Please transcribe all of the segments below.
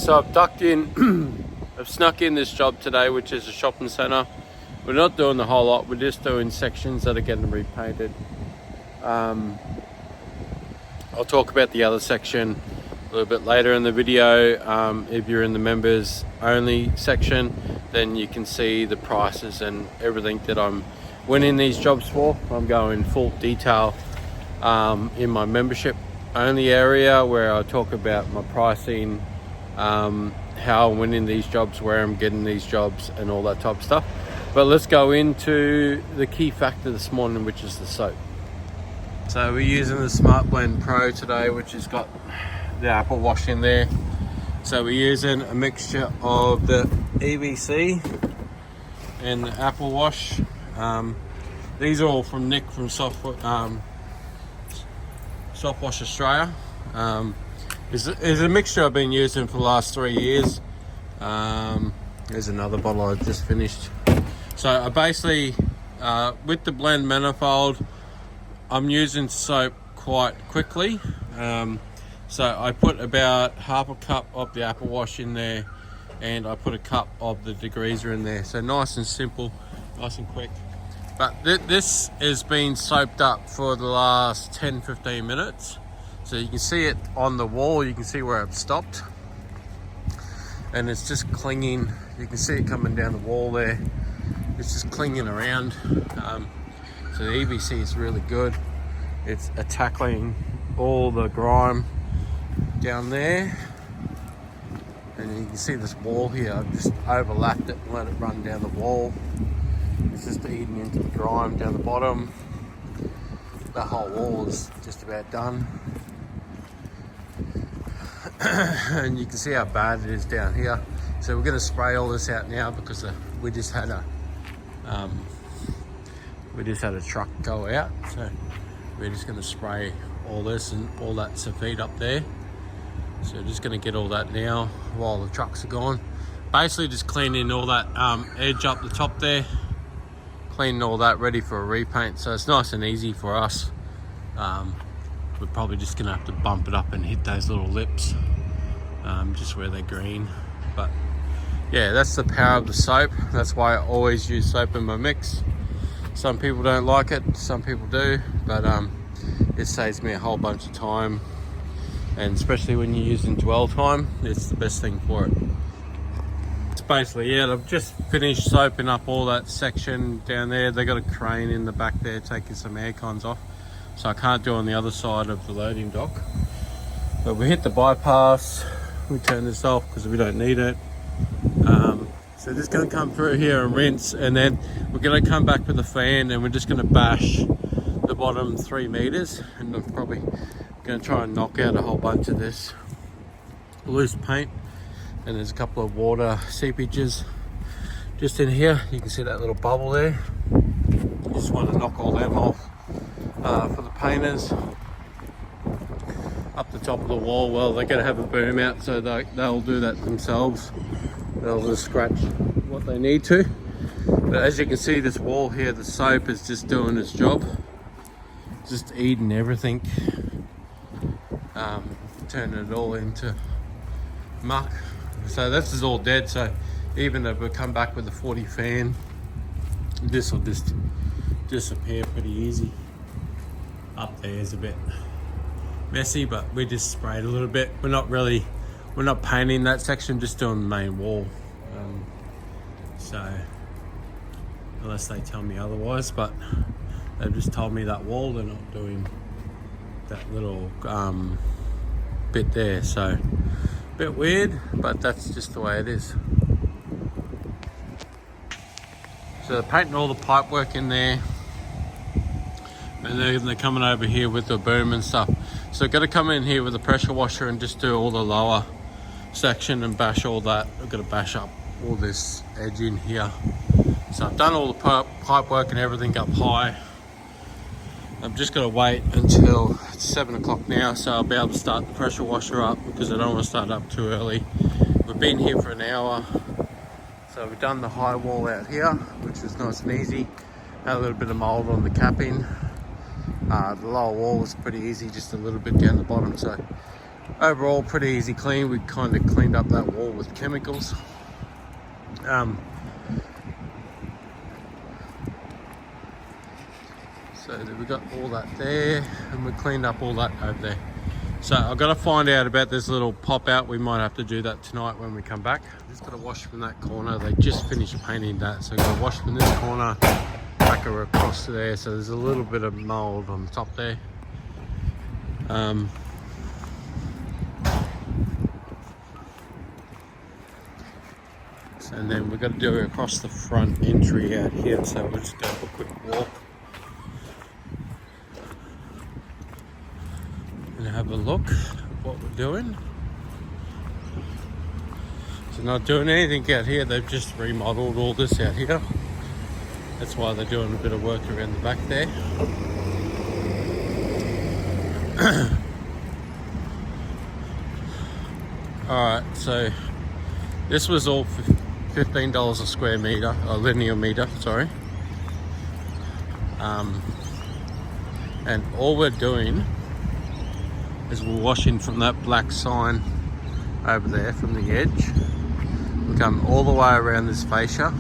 So I've ducked in, I've snuck in this job today, which is a shopping centre. We're not doing the whole lot, we're just doing sections that are getting repainted. I'll talk about the other section a little bit later in the video. If you're in the members only section, then you can see the prices and everything that I'm winning these jobs for. I'm going full detail in my membership only area, where I talk about my pricing, how I'm winning these jobs, where I'm getting these jobs, and all that type of stuff. But let's go into the key factor this morning, which is the soap. So we're using the Smart Blend Pro today, which has got the apple wash in there. So we're using a mixture of the EVC and the apple wash. These are all from Nick from Softwash Australia. Is a mixture I've been using for the last 3 years. There's another bottle I just finished. So I basically, with the blend manifold, I'm using soap quite quickly. So I put about half a cup of the apple wash in there, and I put a cup of the degreaser in there. So nice and simple, nice and quick. But this has been soaped up for the last 10-15 minutes. So you can see it on the wall, you can see where I've stopped. And it's just clinging, you can see it coming down the wall there. It's just clinging around. So the EVC is really good. It's tackling all the grime down there. And you can see this wall here, I've just overlapped it and let it run down the wall. It's just eating into the grime down the bottom. That whole wall is just about done. And you can see how bad it is down here. So we're going to spray all this out now, because we just had a truck go out. So we're just going to spray all this and all that sulfate up there. So we're just going to get all that now while the trucks are gone. Basically just cleaning all that edge up the top there, cleaning all that, ready for a repaint. So it's nice and easy for us. We're probably just going to have to bump it up and hit those little lips, just where they're green. But yeah, that's the power of the soap. That's why I always use soap in my mix. Some people don't like it, some people do, but it saves me a whole bunch of time. And especially when you're using dwell time, it's the best thing for it. It's basically it. I've just finished soaping up all that section down there. They got a crane in the back there taking some air cons off, so I can't do on the other side of the loading dock. But we hit the bypass, we turn this off because we don't need it. So just going to come through here and rinse, and then we're going to come back with a fan, and we're just going to bash the bottom 3 meters, and I'm probably going to try and knock out a whole bunch of this loose paint. And there's a couple of water seepages just in here. You can see that little bubble there. Just want to knock all them off for the painters. Up the top of the wall, well, they're going to have a boom out, so they'll do that themselves. They'll just scratch what they need to. But as you can see, this wall here, the soap is just doing its job. Just eating everything. Turning it all into muck. So this is all dead, so even if we come back with a 40 fan, this will just disappear pretty easy. Up there is a bit messy, but we just sprayed a little bit. We're not painting that section, just doing the main wall. So unless they tell me otherwise, but they've just told me that wall, they're not doing that little bit there. So a bit weird, but that's just the way it is. So they're painting all the pipe work in there, and then they're coming over here with the boom and stuff. So I've got to come in here with a pressure washer and just do all the lower section and bash all that. I've got to bash up all this edge in here. So I've done all the pipe work and everything up high. I'm just going to wait until it's 7 o'clock now, so I'll be able to start the pressure washer up, because I don't want to start up too early. We've been here for an hour. So we've done the high wall out here, which is nice and easy. Had a little bit of mould on the capping. The lower wall was pretty easy, just a little bit down the bottom. So overall pretty easy clean. We kind of cleaned up that wall with chemicals. So we got all that there, and we cleaned up all that over there. So I've got to find out about this little pop out. We might have to do that tonight when we come back. Just got to wash from that corner. They just finished painting that, so I've got to wash from this corner back across to there. So there's a little bit of mold on the top there. And then we've got to do it across the front entry out here. So we'll just go for a quick walk and have a look at what we're doing. So not doing anything out here. They've just remodeled all this out here. That's why they're doing a bit of work around the back there. Alright, so this was all $15 a square meter, a linear meter, sorry. And all we're doing is we're washing from that black sign over there from the edge. We come all the way around this fascia,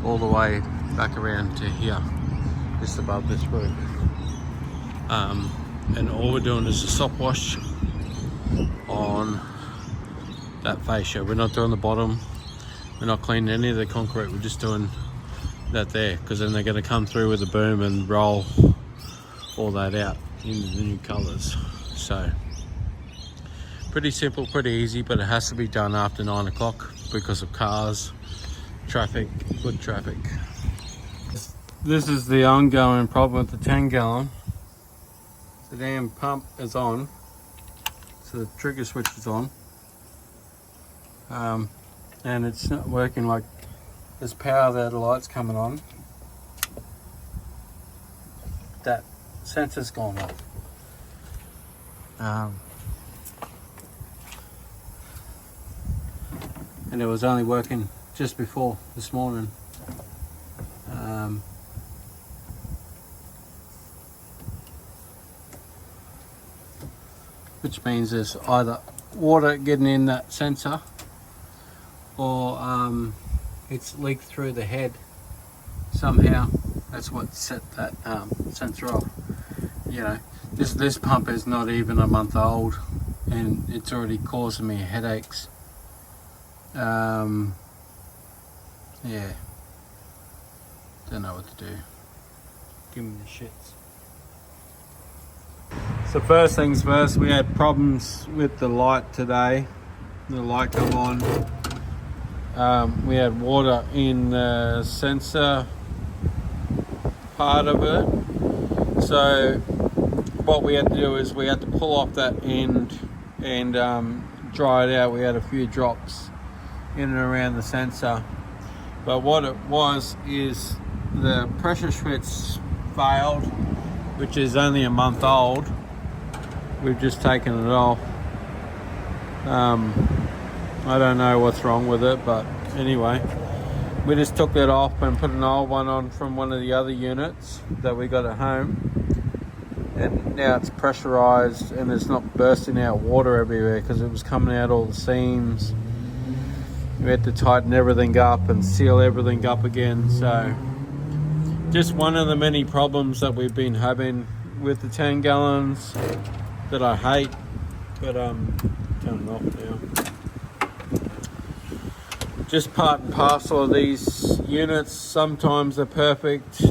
all the way back around to here, just above this roof. And all we're doing is a soft wash on that fascia. We're not doing the bottom, we're not cleaning any of the concrete, we're just doing that there, because then they're going to come through with a boom and roll all that out into the new colours. So pretty simple, pretty easy, but it has to be done after 9 o'clock because of cars, traffic, foot traffic. This is the ongoing problem with the 10 gallon. The damn pump is on, so the trigger switch is on, and it's not working. Like, there's power there, the light's coming on, that sensor's gone off. And it was only working just before this morning. Which means there's either water getting in that sensor, or it's leaked through the head somehow. That's what set that sensor off. You know, this pump is not even a month old, and it's already causing me headaches. Yeah, don't know what to do. Give me the shits. So first things first, we had problems with the light today. The light come on. We had water in the sensor part of it. So what we had to do is we had to pull off that end and dry it out. We had a few drops in and around the sensor. But what it was is the pressure switch failed, which is only a month old. We've just taken it off. I don't know what's wrong with it, but anyway, we just took that off and put an old one on from one of the other units that we got at home, and now it's pressurized and it's not bursting out water everywhere, because it was coming out all the seams. We had to tighten everything up and seal everything up again. So just one of the many problems that we've been having with the 10 gallons that I hate, but turn it off now. Just part and parcel of these units. Sometimes they're perfect.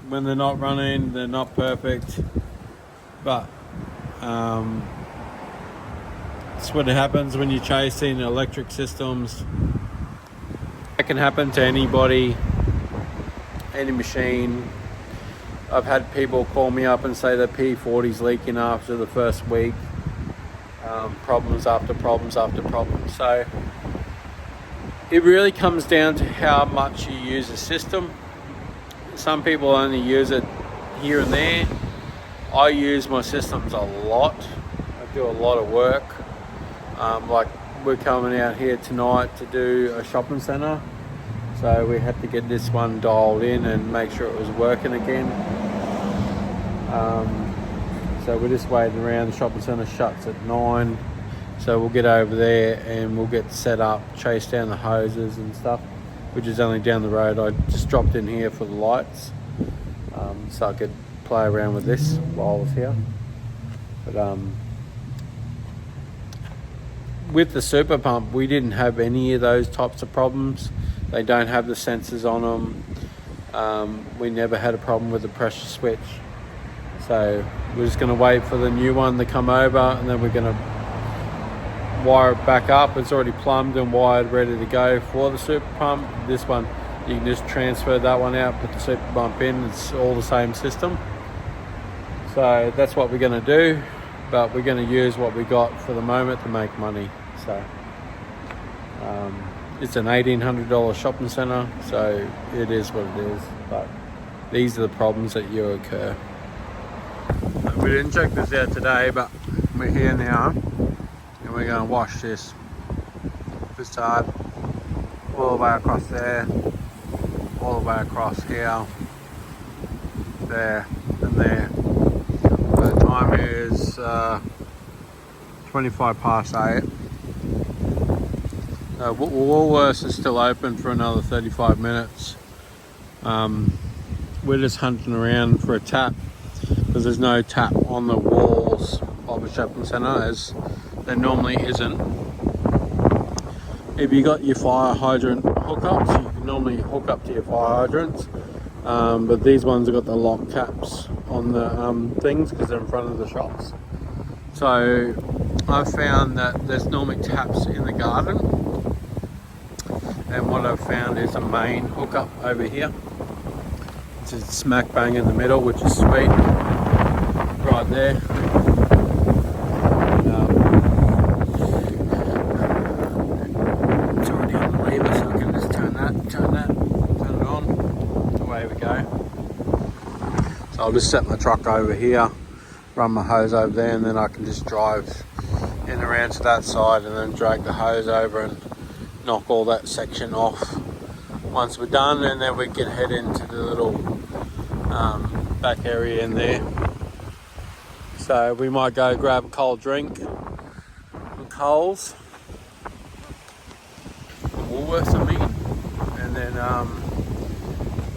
When they're not running, they're not perfect. But it's what happens when you're chasing electric systems. It can happen to anybody, any machine. I've had people call me up and say that P40's leaking after the first week. Problems after problems after problems. So it really comes down to how much you use the system. Some people only use it here and there. I use my systems a lot. I do a lot of work. Like, we're coming out here tonight to do a shopping centre, so we had to get this one dialed in and make sure it was working again. So we're just waiting around. The shopping centre shuts at 9, So we'll get over there and we'll get set up, chase down the hoses and stuff, which is only down the road. I just dropped in here for the lights, so I could play around with this while I was here. But with the super pump, we didn't have any of those types of problems. They don't have the sensors on them. We never had a problem with the pressure switch. So we're just going to wait for the new one to come over, and then we're going to wire it back up. It's already plumbed and wired, ready to go for the super pump. This one, you can just transfer that one out, put the super pump in. It's all the same system. So that's what we're going to do, but we're going to use what we got for the moment to make money. So it's an $1,800 shopping centre, so it is what it is. But these are the problems that you occur. We didn't check this out today, but we're here now, and we're going to wash this facade all the way across there, all the way across here, there, and there. The time is 25 past 8. Woolworths is still open for another 35 minutes. We're just hunting around for a tap, because there's no tap on the walls of a shopping centre, as there normally isn't. If you got your fire hydrant hookups, you can normally hook up to your fire hydrants, but these ones have got the lock caps on the things because they're in front of the shops. So I've found that there's normally taps in the garden, and what I've found is a main hookup over here. It's a smack bang in the middle, which is sweet, right there. It's already on the lever, so I can just turn it on. Away we go. So I'll just set my truck over here, run my hose over there, and then I can just drive in around to that side and then drag the hose over and knock all that section off once we're done, and then we can head into the little back area in there. So we might go grab a cold drink from Coles, from Woolworths I mean, and then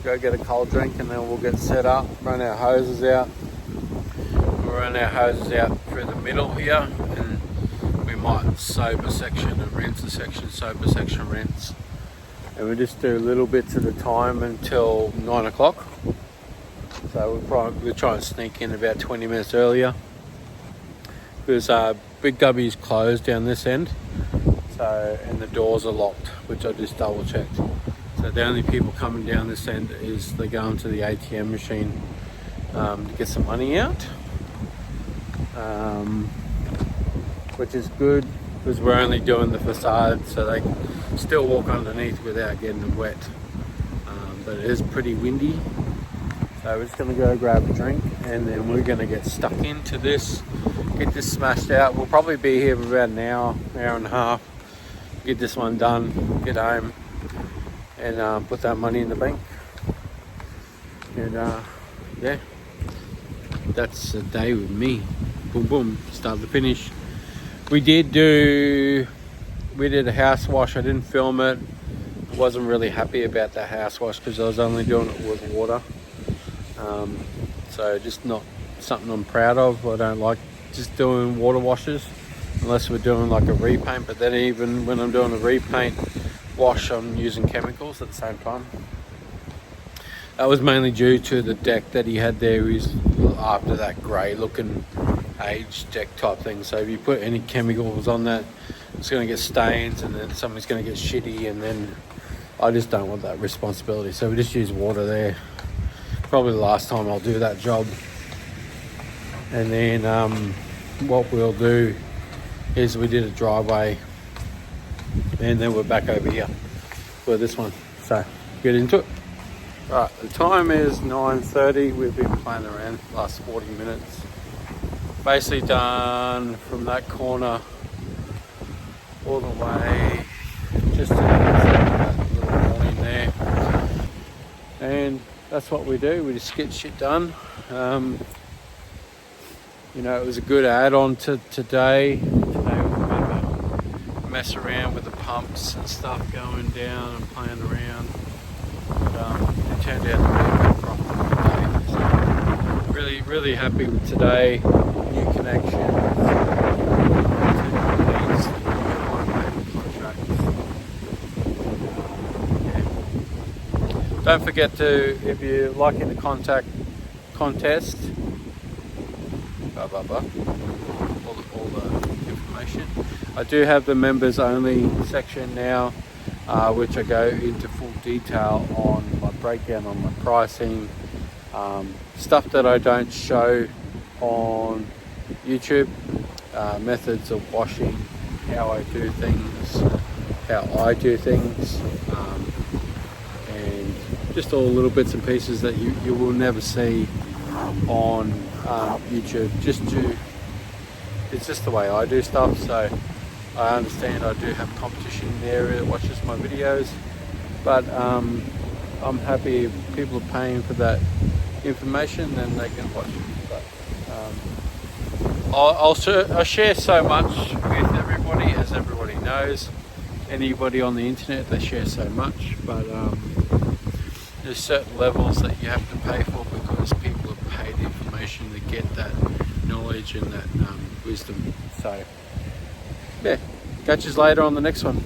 go get a cold drink, and then we'll get set up, run our hoses out. We'll run our hoses out through the middle here, and we might soap a section and rinse a section, soap a section, rinse. And we just do little bits at a time until 9 o'clock. So we'll try and sneak in about 20 minutes earlier, because Big W's closed down this end, so, and the doors are locked, which I just double checked. So the only people coming down this end is they go into the ATM machine to get some money out, which is good, because we're only doing the facade, so they can still walk underneath without getting wet. But it is pretty windy, so we're just going to go grab a drink, and then we're going to get stuck into this, get this smashed out. We'll probably be here for about an hour and a half, get this one done, get home, and put that money in the bank. And yeah, that's a day with me. Boom boom, start to finish. We did a house wash. I didn't film it. I wasn't really happy about that house wash because I was only doing it with water. So just not something I'm proud of. I don't like just doing water washes unless we're doing like a repaint, but then even when I'm doing a repaint wash, I'm using chemicals at the same time. That was mainly due to the deck that he had there. He's after that grey looking aged deck type thing, so if you put any chemicals on that, it's going to get stains, and then something's going to get shitty, and then I just don't want that responsibility. So we just use water there. Probably the last time I'll do that job. And then what we'll do is we did a driveway, and then we're back over here for this one. So get into it. Right, the time is 9:30. We've been playing around the last 40 minutes. Basically done from that corner all the way just to that little point there. And that's what we do. We just get shit done. You know, it was a good add-on to today. Today was a bit of a mess around with the pumps and stuff going down and playing around. But, it turned out to be a profitable day. So really happy with today. New connection. Don't forget to, if you're liking the contact contest, all the information. I do have the members only section now, which I go into full detail on my breakdown on my pricing, stuff that I don't show on YouTube, methods of washing, how I do things, and just all little bits and pieces that you will never see on YouTube. It's just the way I do stuff. So I understand I do have competition in the area that watches my videos, but I'm happy if people are paying for that information, then they can watch it. But I'll share so much with everybody, as everybody knows. Anybody on the internet, they share so much, but there's certain levels that you have to pay for because people have paid information to get that knowledge and that wisdom. So yeah, catch us later on the next one.